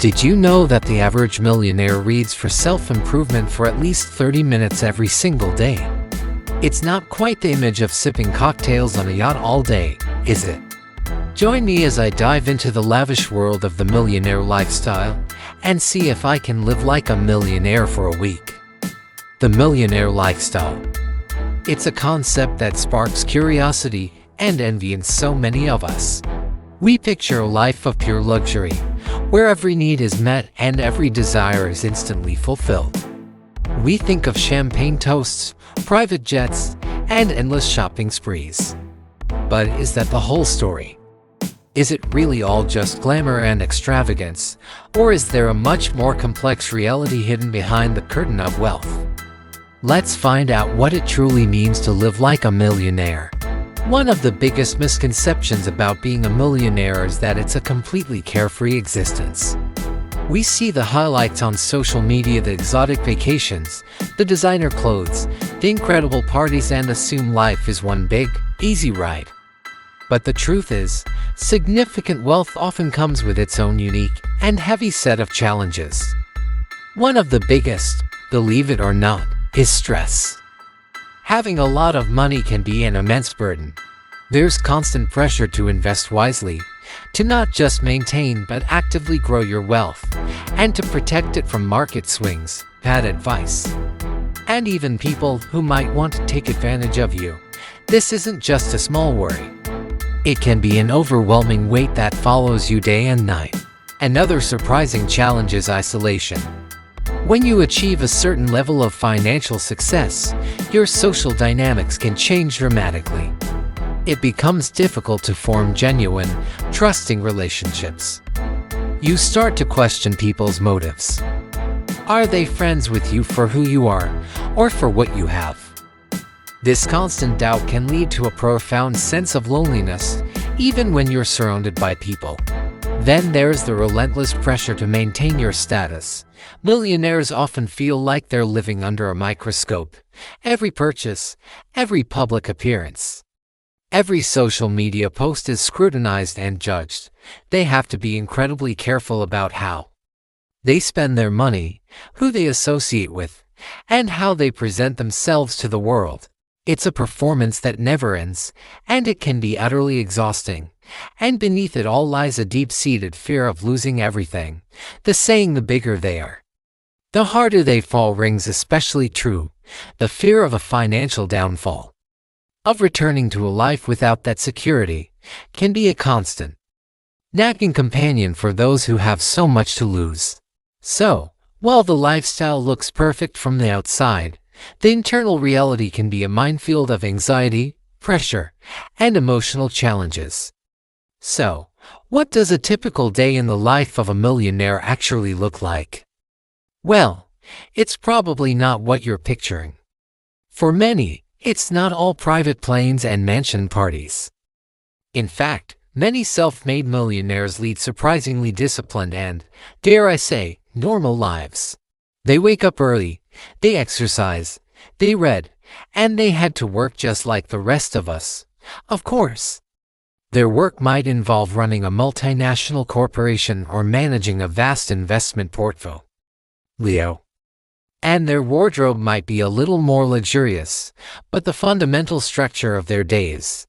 Did you know that the average millionaire reads for self-improvement for at least 30 minutes every single day? It's not quite the image of sipping cocktails on a yacht all day, is it? Join me as I dive into the lavish world of the millionaire lifestyle and see if I can live like a millionaire for a week. The millionaire lifestyle. It's a concept that sparks curiosity and envy in so many of us. We picture a life of pure luxury, where every need is met and every desire is instantly fulfilled. We think of champagne toasts, private jets, and endless shopping sprees. But is that the whole story? Is it really all just glamour and extravagance, or is there a much more complex reality hidden behind the curtain of wealth? Let's find out what it truly means to live like a millionaire. One of the biggest misconceptions about being a millionaire is that it's a completely carefree existence. We see the highlights on social media, the exotic vacations, the designer clothes, the incredible parties, and assume life is one big, easy ride. But the truth is, significant wealth often comes with its own unique and heavy set of challenges. One of the biggest, believe it or not, is stress. Having a lot of money can be an immense burden. There's constant pressure to invest wisely, to not just maintain but actively grow your wealth, and to protect it from market swings, bad advice, and even people who might want to take advantage of you. This isn't just a small worry. It can be an overwhelming weight that follows you day and night. Another surprising challenge is isolation. When you achieve a certain level of financial success, your social dynamics can change dramatically. It becomes difficult to form genuine, trusting relationships. You start to question people's motives. Are they friends with you for who you are, or for what you have? This constant doubt can lead to a profound sense of loneliness, even when you're surrounded by people. Then there's the relentless pressure to maintain your status. Millionaires often feel like they're living under a microscope. Every purchase, every public appearance, every social media post is scrutinized and judged. They have to be incredibly careful about how they spend their money, who they associate with, and how they present themselves to the world. It's a performance that never ends, and it can be utterly exhausting. And beneath it all lies a deep-seated fear of losing everything. The saying, the bigger they are, the harder they fall, rings especially true. The fear of a financial downfall, of returning to a life without that security, can be a constant, nagging companion for those who have so much to lose. So, while the lifestyle looks perfect from the outside, the internal reality can be a minefield of anxiety, pressure, and emotional challenges. So, what does a typical day in the life of a millionaire actually look like? Well, it's probably not what you're picturing. For many, it's not all private planes and mansion parties. In fact, many self-made millionaires lead surprisingly disciplined and, dare I say, normal lives. They wake up early, they exercise, they read, and they head to work just like the rest of us. Of course, their work might involve running a multinational corporation or managing a vast investment portfolio. And their wardrobe might be a little more luxurious, but the fundamental structure of their days,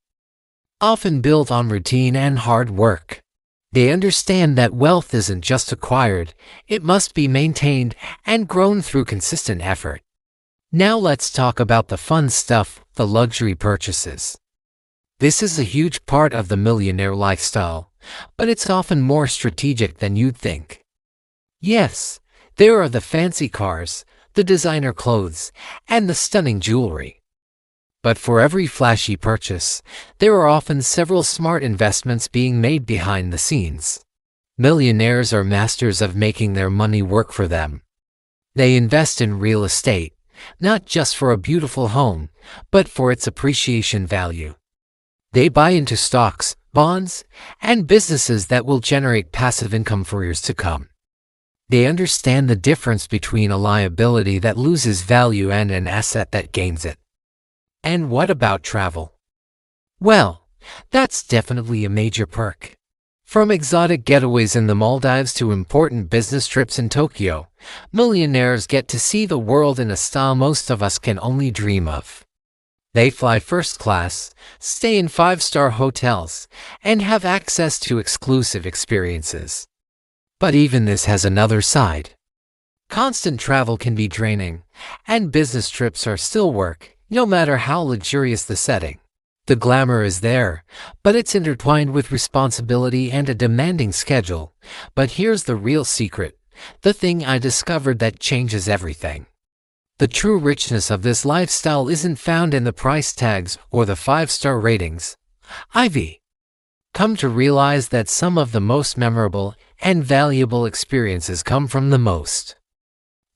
often built on routine and hard work. They understand that wealth isn't just acquired, it must be maintained and grown through consistent effort. Now let's talk about the fun stuff, the luxury purchases. This is a huge part of the millionaire lifestyle, but it's often more strategic than you'd think. Yes, there are the fancy cars, the designer clothes, and the stunning jewelry. But for every flashy purchase, there are often several smart investments being made behind the scenes. Millionaires are masters of making their money work for them. They invest in real estate, not just for a beautiful home, but for its appreciation value. They buy into stocks, bonds, and businesses that will generate passive income for years to come. They understand the difference between a liability that loses value and an asset that gains it. And what about travel? Well, that's definitely a major perk. From exotic getaways in the Maldives to important business trips in Tokyo, millionaires get to see the world in a style most of us can only dream of. They fly first class, stay in five-star hotels, and have access to exclusive experiences. But even this has another side. Constant travel can be draining, and business trips are still work, no matter how luxurious the setting. The glamour is there, but it's intertwined with responsibility and a demanding schedule. But here's the real secret, the thing I discovered that changes everything. The true richness of this lifestyle isn't found in the price tags or the five-star ratings. I've come to realize that some of the most memorable and valuable experiences come from the most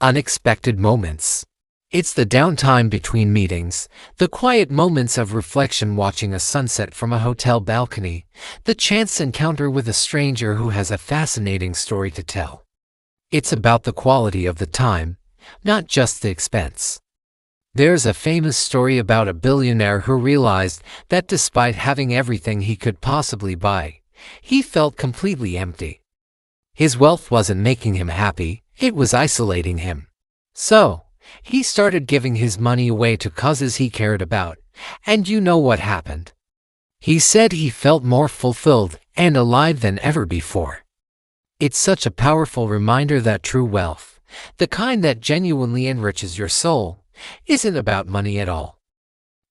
unexpected moments. It's the downtime between meetings, the quiet moments of reflection watching a sunset from a hotel balcony, the chance encounter with a stranger who has a fascinating story to tell. It's about the quality of the time, not just the expense. There's a famous story about a billionaire who realized that despite having everything he could possibly buy, he felt completely empty. His wealth wasn't making him happy, it was isolating him. So, he started giving his money away to causes he cared about, and you know what happened. He said he felt more fulfilled and alive than ever before. It's such a powerful reminder that true wealth, the kind that genuinely enriches your soul, isn't about money at all.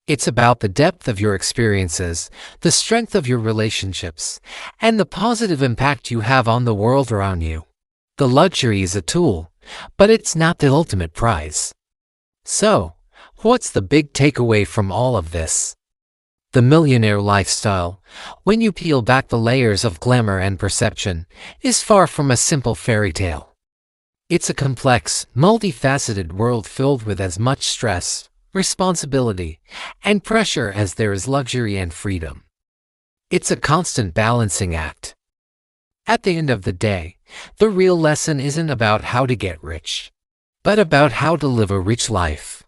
It's about the depth of your experiences, the strength of your relationships, and the positive impact you have on the world around you. The luxury is a tool, but it's not the ultimate prize. So, what's the big takeaway from all of this? The millionaire lifestyle, when you peel back the layers of glamour and perception, is far from a simple fairy tale. It's a complex, multifaceted world filled with as much stress, responsibility, and pressure as there is luxury and freedom. It's a constant balancing act. At the end of the day, the real lesson isn't about how to get rich, but about how to live a rich life.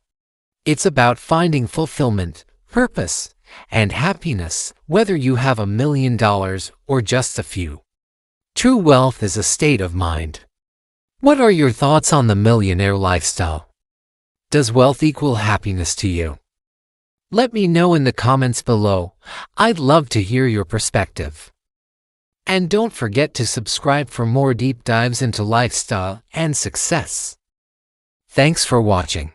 It's about finding fulfillment, purpose, and happiness, whether you have $1 million or just a few. True wealth is a state of mind. What are your thoughts on the millionaire lifestyle? Does wealth equal happiness to you? Let me know in the comments below. I'd love to hear your perspective. And don't forget to subscribe for more deep dives into lifestyle and success. Thanks for watching.